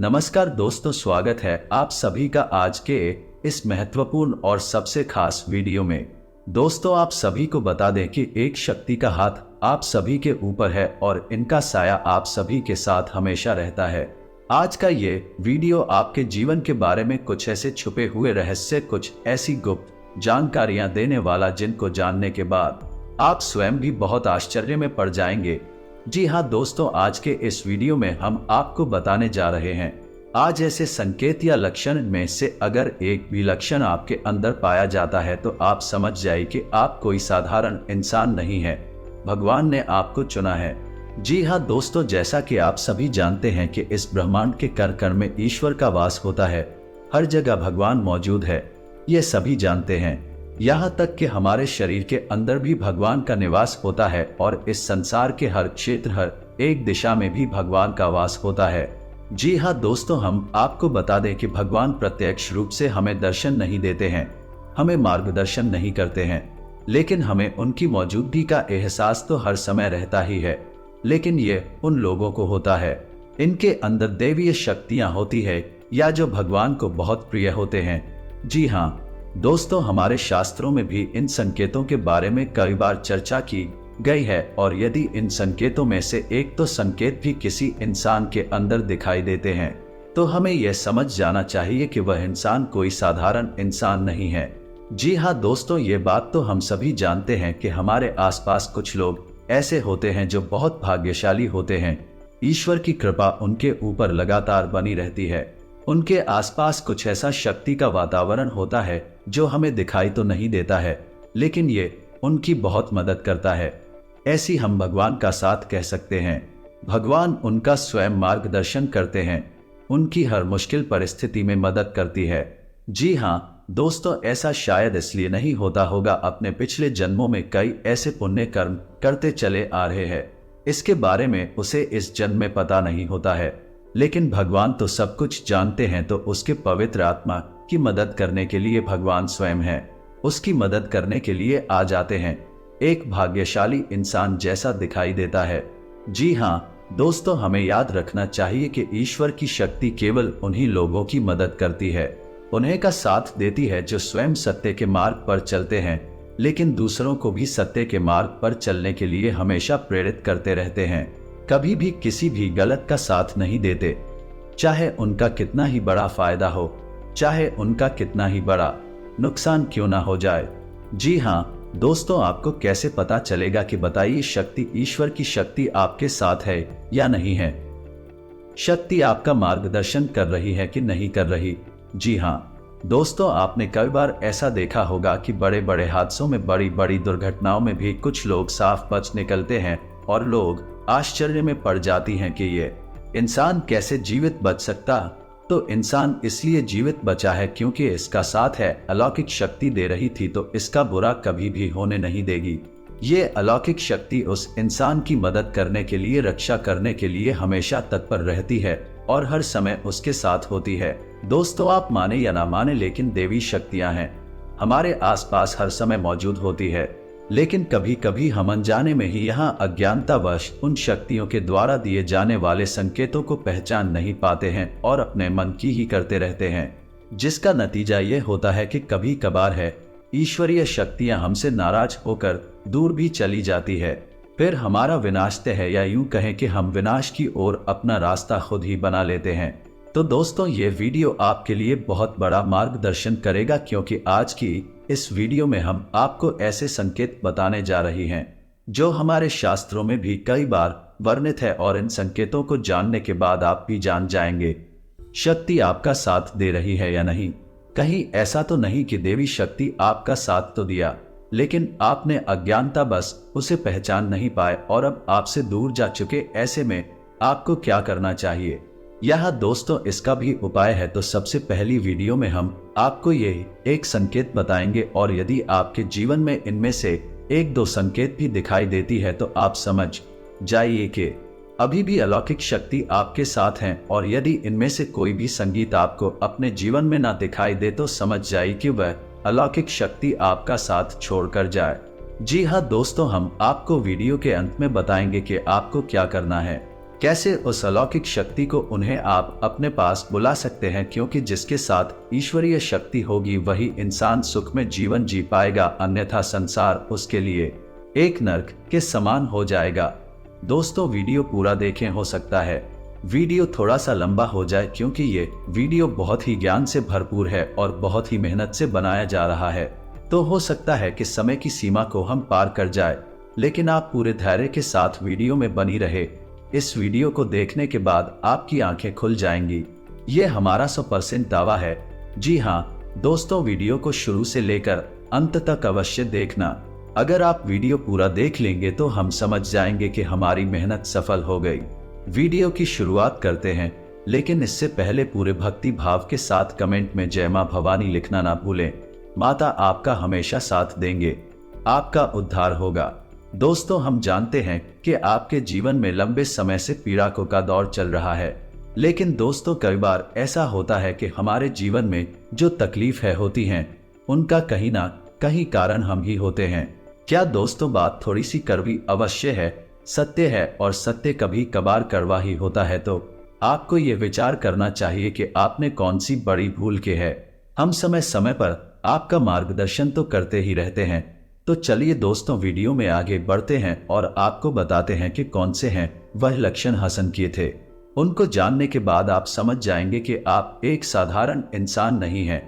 नमस्कार दोस्तों, स्वागत है आप सभी का आज के इस महत्वपूर्ण और सबसे खास वीडियो में। दोस्तों, आप सभी को बता दें कि एक शक्ति का हाथ आप सभी के ऊपर है और इनका साया आप सभी के साथ हमेशा रहता है। आज का ये वीडियो आपके जीवन के बारे में कुछ ऐसे छुपे हुए रहस्य, कुछ ऐसी गुप्त जानकारियां देने वाला जिनको जानने के बाद आप स्वयं भी बहुत आश्चर्य में पड़ जाएंगे। जी हाँ दोस्तों, आज के इस वीडियो में हम आपको बताने जा रहे हैं आज ऐसे संकेत या लक्षण में से अगर एक भी लक्षण आपके अंदर पाया जाता है तो आप समझ जाइए कि आप कोई साधारण इंसान नहीं है, भगवान ने आपको चुना है। जी हाँ दोस्तों, जैसा कि आप सभी जानते हैं कि इस ब्रह्मांड के कण कण में ईश्वर का वास होता है, हर जगह भगवान मौजूद है, ये सभी जानते हैं। यहाँ तक कि हमारे शरीर के अंदर भी भगवान का निवास होता है और इस संसार के हर क्षेत्र, हर एक दिशा में भी भगवान का वास होता है। जी हाँ दोस्तों, हम आपको बता दें कि भगवान प्रत्यक्ष रूप से हमें दर्शन नहीं देते हैं, हमें मार्गदर्शन नहीं करते हैं, लेकिन हमें उनकी मौजूदगी का एहसास तो हर समय रहता ही है। लेकिन ये उन लोगों को होता है इनके अंदर दैवीय शक्तियां होती है या जो भगवान को बहुत प्रिय होते हैं। जी हाँ दोस्तों, हमारे शास्त्रों में भी इन संकेतों के बारे में कई बार चर्चा की गई है और यदि इन संकेतों में से एक तो संकेत भी किसी इंसान के अंदर दिखाई देते हैं तो हमें यह समझ जाना चाहिए कि वह इंसान कोई साधारण इंसान नहीं है। जी हाँ दोस्तों, ये बात तो हम सभी जानते हैं कि हमारे आसपास कुछ लोग ऐसे होते हैं जो बहुत भाग्यशाली होते हैं। ईश्वर की कृपा उनके ऊपर लगातार बनी रहती है। उनके आसपास कुछ ऐसा शक्ति का वातावरण होता है जो हमें दिखाई तो नहीं देता है, लेकिन ये उनकी बहुत मदद करता है। ऐसी हम भगवान का साथ कह सकते हैं। भगवान उनका स्वयं मार्गदर्शन करते हैं, उनकी हर मुश्किल परिस्थिति में मदद करती है। जी हाँ दोस्तों, ऐसा शायद इसलिए नहीं होता होगा, अपने पिछले जन्मों में कई ऐसे पुण्य कर्म करते चले आ रहे हैं, इसके बारे में उसे इस जन्म में पता नहीं होता है, लेकिन भगवान तो सब कुछ जानते हैं। तो उसके पवित्र आत्मा की मदद करने के लिए भगवान स्वयं है, उसकी मदद करने के लिए आ जाते हैं। एक भाग्यशाली इंसान जैसा दिखाई देता है। जी हाँ दोस्तों, हमें याद रखना चाहिए कि ईश्वर की शक्ति केवल उन्हीं लोगों की मदद करती है, उन्हें का साथ देती है जो स्वयं सत्य के मार्ग पर चलते हैं, लेकिन दूसरों को भी सत्य के मार्ग पर चलने के लिए हमेशा प्रेरित करते रहते हैं। कभी भी किसी भी गलत का साथ नहीं देते, चाहे उनका कितना ही बड़ा फायदा हो, चाहे उनका कितना ही बड़ा नुकसान क्यों ना हो जाए। जी हाँ दोस्तों, आपको कैसे पता चलेगा कि बताइए शक्ति, ईश्वर की शक्ति आपके साथ है या नहीं है? शक्ति आपका मार्गदर्शन कर रही है कि नहीं कर रही? जी हाँ दोस्तों, आपने कई बार ऐसा देखा होगा कि बड़े बड़े हादसों में, बड़ी बड़ी दुर्घटनाओं में भी कुछ लोग साफ बच निकलते हैं और लोग आश्चर्य में पड़ जाती हैं कि ये इंसान कैसे जीवित बच सकता। तो इंसान इसलिए जीवित बचा है क्योंकि इसका साथ है, अलौकिक शक्ति दे रही थी, तो इसका बुरा कभी भी होने नहीं देगी। ये अलौकिक शक्ति उस इंसान की मदद करने के लिए, रक्षा करने के लिए हमेशा तत्पर रहती है और हर समय उसके साथ होती है। दोस्तों, आप माने या ना माने, लेकिन देवी शक्तियां हैं, हमारे आसपास हर समय मौजूद होती है, लेकिन कभी कभी हम अनजाने में ही यहाँ अज्ञानतावश उन शक्तियों के द्वारा दिए जाने वाले संकेतों को पहचान नहीं पाते हैं और अपने मन की ही करते रहते हैं, जिसका नतीजा ये होता है कि कभी कभार है ईश्वरीय शक्तियां हमसे नाराज होकर दूर भी चली जाती है, फिर हमारा विनाश तय है, या यूं कहें कि हम विनाश की ओर अपना रास्ता खुद ही बना लेते हैं। तो दोस्तों, ये वीडियो आपके लिए बहुत बड़ा मार्गदर्शन करेगा, क्योंकि आज की इस वीडियो में हम आपको ऐसे संकेत बताने जा रही हैं जो हमारे शास्त्रों में भी कई बार वर्णित है, और इन संकेतों को जानने के बाद आप भी जान जाएंगे शक्ति आपका साथ दे रही है या नहीं। कहीं ऐसा तो नहीं कि देवी शक्ति आपका साथ तो दिया, लेकिन आपने अज्ञानता बस उसे पहचान नहीं पाए और अब आपसे दूर जा चुके। ऐसे में आपको क्या करना चाहिए? यहाँ दोस्तों इसका भी उपाय है। तो सबसे पहली वीडियो में हम आपको ये एक संकेत बताएंगे, और यदि आपके जीवन में इनमें से एक दो संकेत भी दिखाई देती है तो आप समझ जाइए कि अभी भी अलौकिक शक्ति आपके साथ हैं, और यदि इनमें से कोई भी संगीत आपको अपने जीवन में ना दिखाई दे तो समझ जाइए कि वह अलौकिक शक्ति आपका साथ छोड़कर जाए। जी हाँ दोस्तों, हम आपको वीडियो के अंत में बताएंगे कि आपको क्या करना है। कैसे उस अलौकिक शक्ति को उन्हें आप अपने पास बुला सकते हैं, क्योंकि जिसके साथ ईश्वरीय शक्ति होगी वही इंसान सुख में जीवन जी पाएगा, अन्यथा संसार उसके लिए एक नरक के समान हो जाएगा। दोस्तों वीडियो पूरा देखें, हो सकता है वीडियो थोड़ा सा लंबा हो जाए क्योंकि ये वीडियो बहुत ही ज्ञान से भरपूर है और बहुत ही मेहनत से बनाया जा रहा है, तो हो सकता है कि समय की सीमा को हम पार कर जाए, लेकिन आप पूरे धैर्य के साथ वीडियो में बनी रहे। इस वीडियो को देखने के बाद आपकी आंखें खुल जाएंगी, ये हमारा 100% दावा है। जी हाँ दोस्तों, वीडियो को शुरू से लेकर अंत तक अवश्य देखना। अगर आप वीडियो पूरा देख लेंगे तो हम समझ जाएंगे कि हमारी मेहनत सफल हो गई। वीडियो की शुरुआत करते हैं, लेकिन इससे पहले पूरे भक्ति भाव के साथ कमेंट में जय मां भवानी लिखना ना भूलें। माता आपका हमेशा साथ देंगे, आपका उद्धार होगा। दोस्तों हम जानते हैं कि आपके जीवन में लंबे समय से पीड़ा का दौर चल रहा है, लेकिन दोस्तों कई बार ऐसा होता है कि हमारे जीवन में जो तकलीफें होती हैं उनका कहीं ना कहीं कारण हम ही होते हैं। क्या दोस्तों बात थोड़ी सी कड़वी अवश्य है, सत्य है, और सत्य कभी कभार कड़वा ही होता है, तो आपको ये विचार करना चाहिए कि आपने कौन सी बड़ी भूल की है। हम समय समय पर आपका मार्गदर्शन तो करते ही रहते हैं, तो चलिए दोस्तों वीडियो में आगे बढ़ते हैं और आपको बताते हैं कि कौन से हैं वह लक्षण हासिल किए थे। उनको जानने के बाद आप समझ जाएंगे कि आप एक साधारण इंसान नहीं हैं,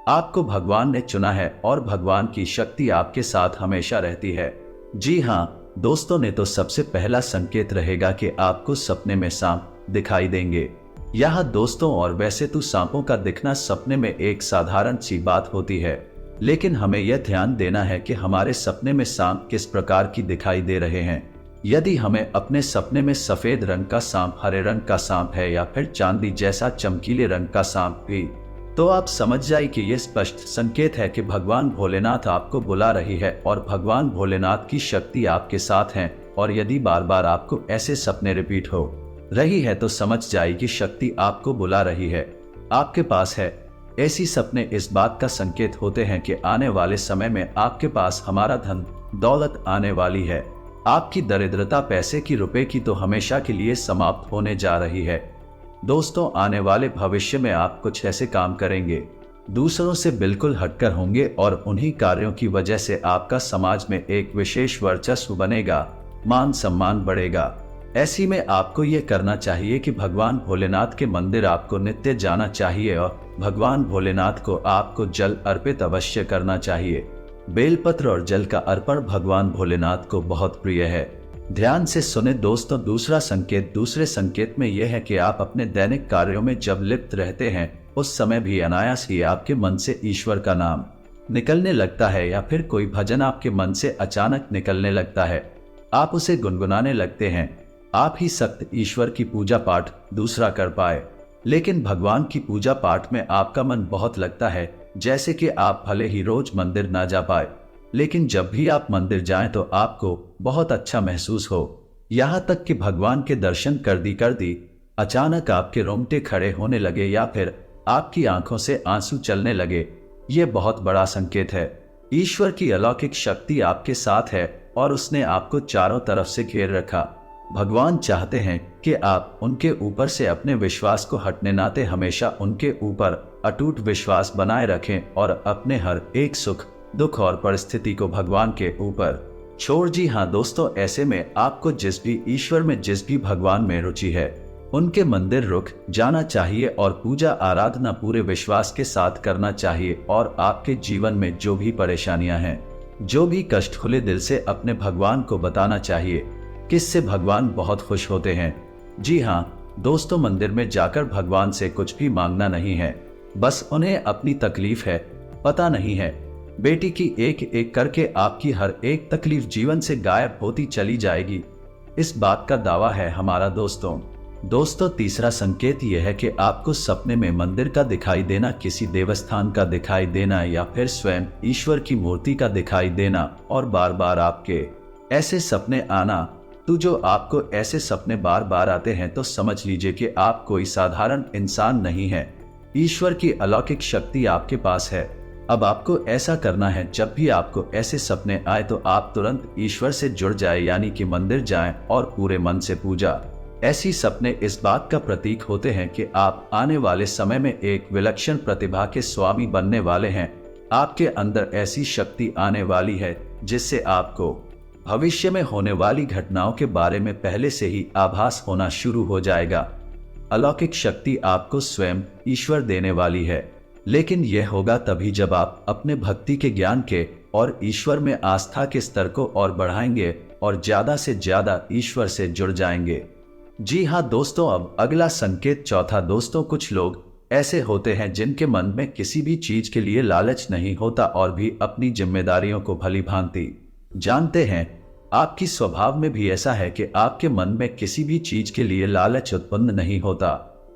आपको भगवान ने चुना है और भगवान की शक्ति आपके साथ हमेशा रहती है। जी हाँ दोस्तों, ने तो सबसे पहला संकेत रहेगा कि आपको सपने में सांप दिखाई देंगे। यह दोस्तों, और वैसे तो सांपों का दिखना सपने में एक साधारण सी बात होती है, लेकिन हमें यह ध्यान देना है कि हमारे सपने में सांप किस प्रकार की दिखाई दे रहे हैं। यदि हमें अपने सपने में सफेद रंग का सांप, हरे रंग का सांप है या फिर चांदी जैसा चमकीले रंग का सांप भी, तो आप समझ जाइए कि यह स्पष्ट संकेत है कि भगवान भोलेनाथ आपको बुला रही है और भगवान भोलेनाथ की शक्ति आपके साथ है। और यदि बार बार आपको ऐसे सपने रिपीट हो रही है तो समझ जाइए कि शक्ति आपको बुला रही है, आपके पास है। ऐसी सपने इस बात का संकेत होते हैं कि आने वाले समय में आपके पास हमारा धन दौलत आने वाली है। आपकी दरिद्रता पैसे की, रुपए की तो हमेशा के लिए समाप्त होने जा रही है। दोस्तों आने वाले भविष्य में आप कुछ ऐसे काम करेंगे, दूसरों से बिल्कुल हटकर होंगे, और उन्हीं कार्यों की वजह से आपका समाज में एक विशेष वर्चस्व बनेगा, मान सम्मान बढ़ेगा। ऐसी में आपको ये करना चाहिए कि भगवान भोलेनाथ के मंदिर आपको नित्य जाना चाहिए और भगवान भोलेनाथ को आपको जल अर्पित अवश्य करना चाहिए। बेलपत्र और जल का अर्पण भगवान भोलेनाथ को बहुत प्रिय है। ध्यान से सुने दोस्तों, दूसरे संकेत में यह है कि आप अपने दैनिक कार्यों में जब लिप्त रहते हैं उस समय भी अनायास ही आपके मन से ईश्वर का नाम निकलने लगता है, या फिर कोई भजन आपके मन से अचानक निकलने लगता है, आप उसे गुनगुनाने लगते हैं। आप ही सख्त ईश्वर की पूजा पाठ दूसरा कर पाए, लेकिन भगवान की पूजा पाठ में आपका मन बहुत लगता है। जैसे कि आप भले ही रोज मंदिर ना जा पाए, लेकिन जब भी आप मंदिर जाएं तो आपको बहुत अच्छा महसूस हो। यहाँ तक कि भगवान के दर्शन कर दी अचानक आपके रोंगटे खड़े होने लगे या फिर आपकी आंखों से आंसू चलने लगे। ये बहुत बड़ा संकेत है, ईश्वर की अलौकिक शक्ति आपके साथ है और उसने आपको चारों तरफ से घेर रखा। भगवान चाहते हैं कि आप उनके ऊपर से अपने विश्वास को हटने नाते हमेशा उनके ऊपर अटूट विश्वास बनाए रखें और अपने हर एक सुख दुख और परिस्थिति को भगवान के ऊपर छोड़। जी हाँ दोस्तों, ऐसे में आपको जिस भी ईश्वर में, जिस भी भगवान में रुचि है, उनके मंदिर रुक जाना चाहिए और पूजा आराधना पूरे विश्वास के साथ करना चाहिए। और आपके जीवन में जो भी परेशानियां हैं, जो भी कष्ट, खुले दिल से अपने भगवान को बताना चाहिए, किससे भगवान बहुत खुश होते हैं। जी हाँ दोस्तों, मंदिर में जाकर भगवान से कुछ भी मांगना नहीं है, बस उन्हें अपनी तकलीफ है पता नहीं है। बेटी की एक एक करके आपकी हर एक तकलीफ जीवन से गायब होती चली जाएगी, इस बात का दावा है हमारा दोस्तों। तीसरा संकेत यह है कि आपको सपने में मंदिर का दिखाई देना, किसी देवस्थान का दिखाई देना या फिर स्वयं ईश्वर की मूर्ति का दिखाई देना और बार बार आपके ऐसे सपने आना। तो जो आपको ऐसे सपने बार बार आते हैं तो समझ लीजिए कि आप कोई साधारण इंसान नहीं है, ईश्वर की अलौकिक शक्ति आपके पास है। अब आपको ऐसा करना है, जब भी आपको ऐसे सपने आए तो आप तुरंत ईश्वर से जुड़ जाए, यानी कि मंदिर जाएं और पूरे मन से पूजा ऐसी सपने इस बात का प्रतीक होते हैं कि आप आने वाले समय में एक विलक्षण प्रतिभा के स्वामी बनने वाले हैं। आपके अंदर ऐसी शक्ति आने वाली है जिससे आपको भविष्य में होने वाली घटनाओं के बारे में पहले से ही आभास होना शुरू हो जाएगा। अलौकिक शक्ति आपको स्वयं ईश्वर देने वाली है, लेकिन यह होगा तभी जब आप अपने भक्ति के ज्ञान के और ईश्वर में आस्था के स्तर को और बढ़ाएंगे और ज्यादा से ज्यादा ईश्वर से जुड़ जाएंगे। जी हाँ दोस्तों, अब अगला संकेत चौथा। दोस्तों, कुछ लोग ऐसे होते हैं जिनके मन में किसी भी चीज के लिए लालच नहीं होता और भी अपनी जिम्मेदारियों को भली भांति जानते हैं। आपकी स्वभाव में भी ऐसा है कि आपके मन में किसी भी चीज के लिए लालच उत्पन्न नहीं होता,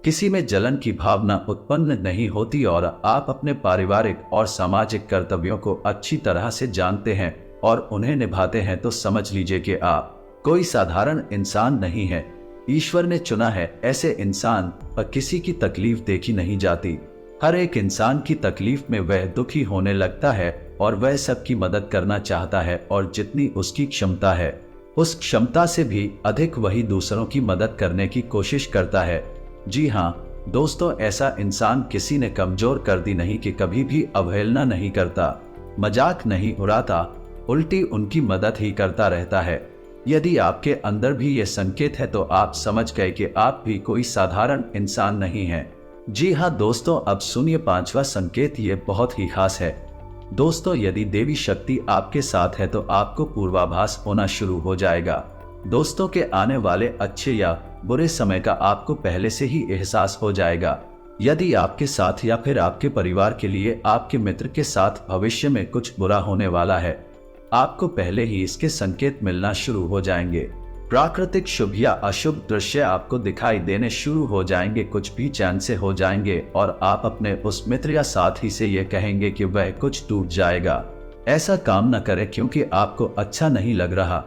किसी में जलन की भावना उत्पन्न नहीं होती और आप अपने पारिवारिक और सामाजिक कर्तव्यों को अच्छी तरह से जानते हैं और उन्हें निभाते हैं। तो समझ लीजिए कि आप कोई साधारण इंसान नहीं है। ईश्वर ने चुना है ऐसे इंसान पर किसी की तकलीफ देखी नहीं जाती। हर एक इंसान की तकलीफ में वह दुखी होने लगता है और वह सबकी मदद करना चाहता है और जितनी उसकी क्षमता है उस क्षमता से भी अधिक वही दूसरों की मदद करने की कोशिश करता है। जी हाँ दोस्तों, ऐसा इंसान किसी ने कमजोर कर दी नहीं कि कभी भी अवहेलना नहीं करता, मजाक नहीं उड़ाता, उल्टी उनकी मदद ही करता रहता है। यदि आपके अंदर भी ये संकेत है तो आप समझ गए कि आप भी कोई साधारण इंसान नहीं हैं। जी हाँ दोस्तों, अब सुनिए पांचवा संकेत, ये बहुत ही खास है। दोस्तों, यदि देवी शक्ति आपके साथ है तो आपको पूर्वाभास होना शुरू हो जाएगा। दोस्तों के आने वाले अच्छे या बुरे समय का आपको पहले से ही एहसास हो जाएगा। यदि आपके साथ या फिर आपके परिवार के लिए आपके मित्र के साथ भविष्य में कुछ बुरा होने वाला है, आपको पहले ही इसके संकेत मिलना शुरू हो जाएंगे। प्राकृतिक शुभ या अशुभ दृश्य आपको दिखाई देने शुरू हो जाएंगे, कुछ भी चैन से हो जाएंगे और आप अपने उस मित्र या साथी से ये कहेंगे कि वह कुछ टूट जाएगा। ऐसा काम न करें क्योंकि आपको अच्छा नहीं लग रहा,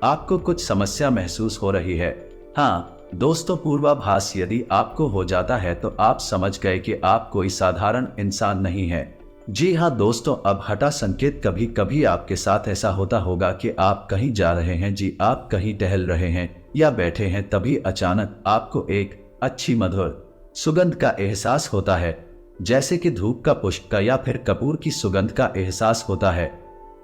आपको कुछ समस्या महसूस हो रही है। हाँ दोस्तों, पूर्वाभास यदि आपको हो जाता है तो आप समझ गए कि आप कोई साधारण इंसान नहीं है। जी हाँ दोस्तों, अब हठा संकेत, कभी कभी आपके साथ ऐसा होता होगा कि आप कहीं जा रहे हैं, जी आप कहीं टहल रहे हैं या बैठे हैं, तभी अचानक आपको एक अच्छी मधुर सुगंध का एहसास होता है, जैसे कि धूप का पुष्प का या फिर कपूर की सुगंध का एहसास होता है।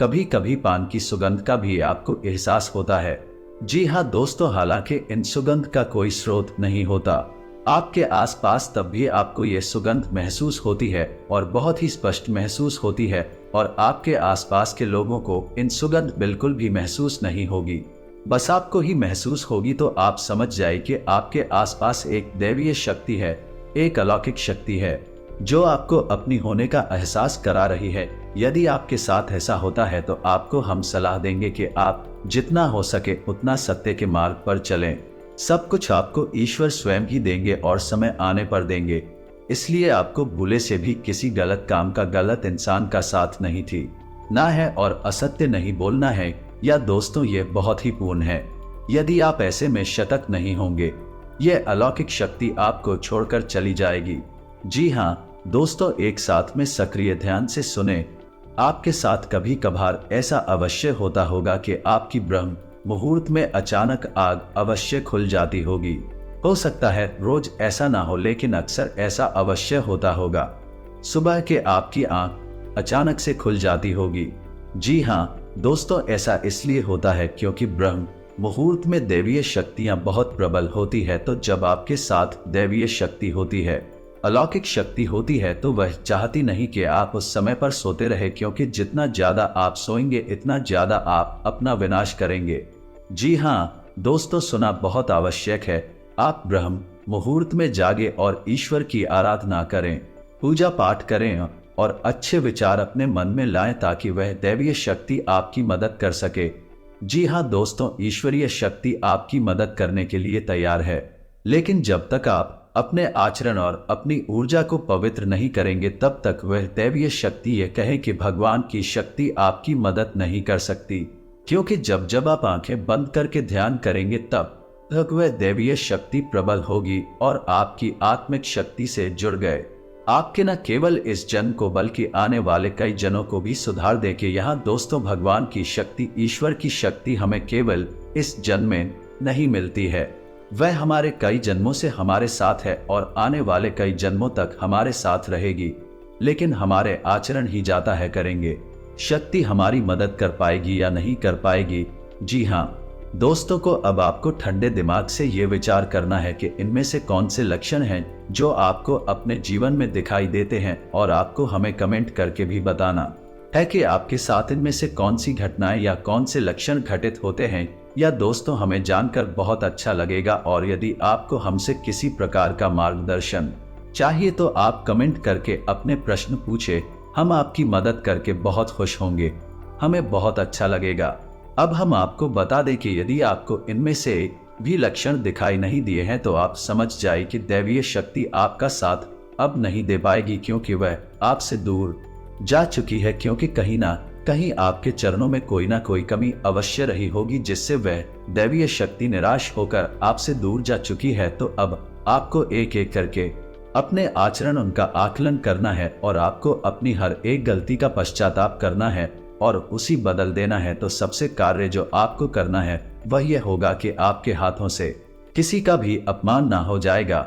कभी कभी पान की सुगंध का भी आपको एहसास होता है। जी हाँ दोस्तों, हालांकि इन सुगंध का कोई स्रोत नहीं होता आपके आसपास, तब भी आपको ये सुगंध महसूस होती है और बहुत ही स्पष्ट महसूस होती है और आपके आसपास के लोगों को इन सुगंध बिल्कुल भी महसूस नहीं होगी, बस आपको ही महसूस होगी। तो आप समझ जाए कि आपके आसपास एक दैवीय शक्ति है, एक अलौकिक शक्ति है जो आपको अपनी होने का एहसास करा रही है। यदि आपके साथ ऐसा होता है तो आपको हम सलाह देंगे कि आप जितना हो सके उतना सत्य के मार्ग पर चलें। सब कुछ आपको ईश्वर स्वयं ही देंगे और समय आने पर देंगे, इसलिए आपको भूले से भी किसी गलत काम का, गलत इंसान का साथ नहीं थी ना है और असत्य नहीं बोलना है। या दोस्तों, ये बहुत ही पूर्ण है। यदि आप ऐसे में शतक नहीं होंगे, ये अलौकिक शक्ति आपको छोड़कर चली जाएगी। जी हाँ दोस्तों, एक साथ में सक्रिय ध्यान से सुने। आपके साथ कभी कभार ऐसा अवश्य होता होगा कि आपकी ब्रह्म मुहूर्त में अचानक आग अवश्य खुल जाती होगी। हो सकता है रोज ऐसा ना हो, लेकिन अक्सर ऐसा अवश्य होता होगा। सुबह के आपकी आंख अचानक से खुल जाती होगी। जी हाँ दोस्तों, ऐसा इसलिए होता है क्योंकि ब्रह्म मुहूर्त में दैवीय शक्तियां बहुत प्रबल होती है। तो जब आपके साथ दैवीय शक्ति होती है, अलौकिक शक्ति होती है, तो वह चाहती नहीं कि आप उस समय पर सोते रहे, क्योंकि जितना ज्यादा आप सोएंगे इतना ज्यादा आप अपना विनाश करेंगे। जी हाँ दोस्तों, सुना बहुत आवश्यक है। आप ब्रह्म मुहूर्त में जागे और ईश्वर की आराधना करें, पूजा पाठ करें और अच्छे विचार अपने मन में लाएं ताकि वह दैवीय शक्ति आपकी मदद कर सके। जी हाँ दोस्तों, ईश्वरीय शक्ति आपकी मदद करने के लिए तैयार है, लेकिन जब तक आप अपने आचरण और अपनी ऊर्जा को पवित्र नहीं करेंगे तब तक वह दैवीय शक्ति ये कहे कि भगवान की शक्ति आपकी मदद नहीं कर सकती। क्योंकि जब जब आप आंखें बंद करके ध्यान करेंगे तब तक वह दैवीय शक्ति प्रबल होगी और आपकी आत्मिक शक्ति से जुड़ गए आपके न केवल इस जन्म को बल्कि आने वाले कई जनों को भी सुधार दे के। यहाँ दोस्तों, भगवान की शक्ति, ईश्वर की शक्ति हमें केवल इस जन्म में नहीं मिलती है, वह हमारे कई जन्मों से हमारे साथ है और आने वाले कई जन्मों तक हमारे साथ रहेगी, लेकिन हमारे आचरण ही जाता है करेंगे शक्ति हमारी मदद कर पाएगी या नहीं कर पाएगी। जी हाँ दोस्तों को अब आपको ठंडे दिमाग से ये विचार करना है कि इनमें से कौन से लक्षण हैं जो आपको अपने जीवन में दिखाई देते हैं, और आपको हमें कमेंट करके भी बताना है कि आपके साथ इनमें से कौन सी घटनाएं या कौन से लक्षण घटित होते हैं। या दोस्तों हमें जानकर बहुत अच्छा लगेगा, और यदि आपको हमसे किसी प्रकार का मार्गदर्शन चाहिए तो आप कमेंट करके अपने प्रश्न पूछे, हम आपकी मदद करके बहुत खुश होंगे, हमें बहुत अच्छा लगेगा। अब हम आपको बता दें कि यदि आपको इनमें से भी लक्षण दिखाई नहीं दिए हैं तो आप समझ जाए कि दैवीय शक्ति आपका साथ अब नहीं दे पाएगी, क्योंकि वह आपसे दूर जा चुकी है, क्योंकि कहीं ना कहीं आपके चरणों में कोई ना कोई कमी अवश्य रही होगी जिससे वह दैवीय शक्ति निराश होकर आपसे दूर जा चुकी है। तो अब आपको एक एक करके अपने आचरण उनका आकलन करना है और आपको अपनी हर एक गलती का पश्चाताप करना है और उसी बदल देना है। तो सबसे कार्य जो आपको करना है वह यह होगा कि आपके हाथों से किसी का भी अपमान ना हो जाएगा।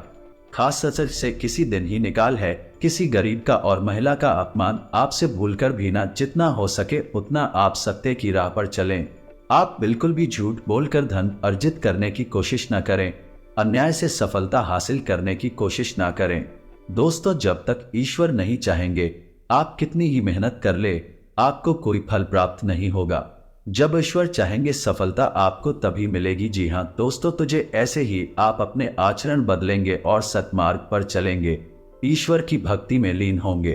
खास से किसी दिन ही निकाल है किसी गरीब का और महिला का अपमान आपसे भूलकर भी ना, जितना हो सके उतना आप सत्य की राह पर चलें। आप बिल्कुल भी झूठ बोलकर धन अर्जित करने की कोशिश न करें, अन्याय से सफलता हासिल करने की कोशिश ना करें। दोस्तों जब तक ईश्वर नहीं चाहेंगे आप कितनी ही मेहनत कर ले आपको कोई फल प्राप्त नहीं होगा। जब ईश्वर चाहेंगे सफलता आपको तभी मिलेगी। जी हाँ दोस्तों, तुझे ऐसे ही आप अपने आचरण बदलेंगे और सत्मार्ग पर चलेंगे, ईश्वर की भक्ति में लीन होंगे,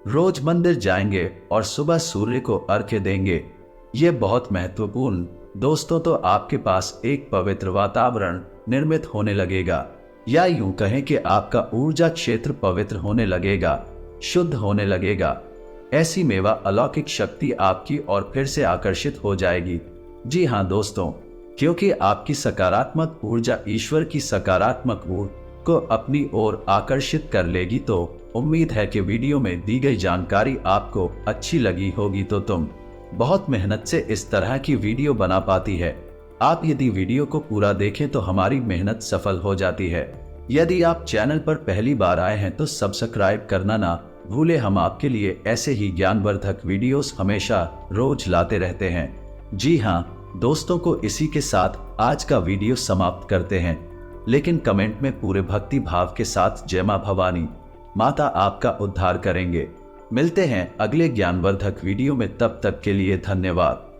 रोज मंदिर जाएंगे और सुबह सूर्य को अर्घ्य देंगे। ये बहुत महत्वपूर्ण दोस्तों, तो आपके पास एक पवित्र वातावरण निर्मित होने लगेगा, या यूं कहें कि आपका ऊर्जा क्षेत्र पवित्र होने लगेगा, शुद्ध होने लगेगा। ऐसी मेवा अलौकिक शक्ति आपकी और फिर से आकर्षित हो जाएगी। जी हाँ दोस्तों, क्योंकि आपकी सकारात्मक ऊर्जा ईश्वर की सकारात्मक ऊर्जा को अपनी ओर आकर्षित कर लेगी। तो उम्मीद है कि वीडियो में दी गई जानकारी आपको अच्छी लगी होगी। तो तुम बहुत मेहनत से इस तरह की वीडियो बना पाती है। आप यदि वीडियो को पूरा देखें तो हमारी मेहनत सफल हो जाती है। यदि आप चैनल पर पहली बार आए हैं तो सब्सक्राइब करना ना भूले। हम आपके लिए ऐसे ही ज्ञानवर्धक वीडियोस हमेशा रोज लाते रहते हैं। जी हाँ दोस्तों, को इसी के साथ आज का वीडियो समाप्त करते हैं, लेकिन कमेंट में पूरे भक्ति भाव के साथ जय मां भवानी माता आपका उद्धार करेंगे। मिलते हैं अगले ज्ञानवर्धक वीडियो में, तब तक के लिए धन्यवाद।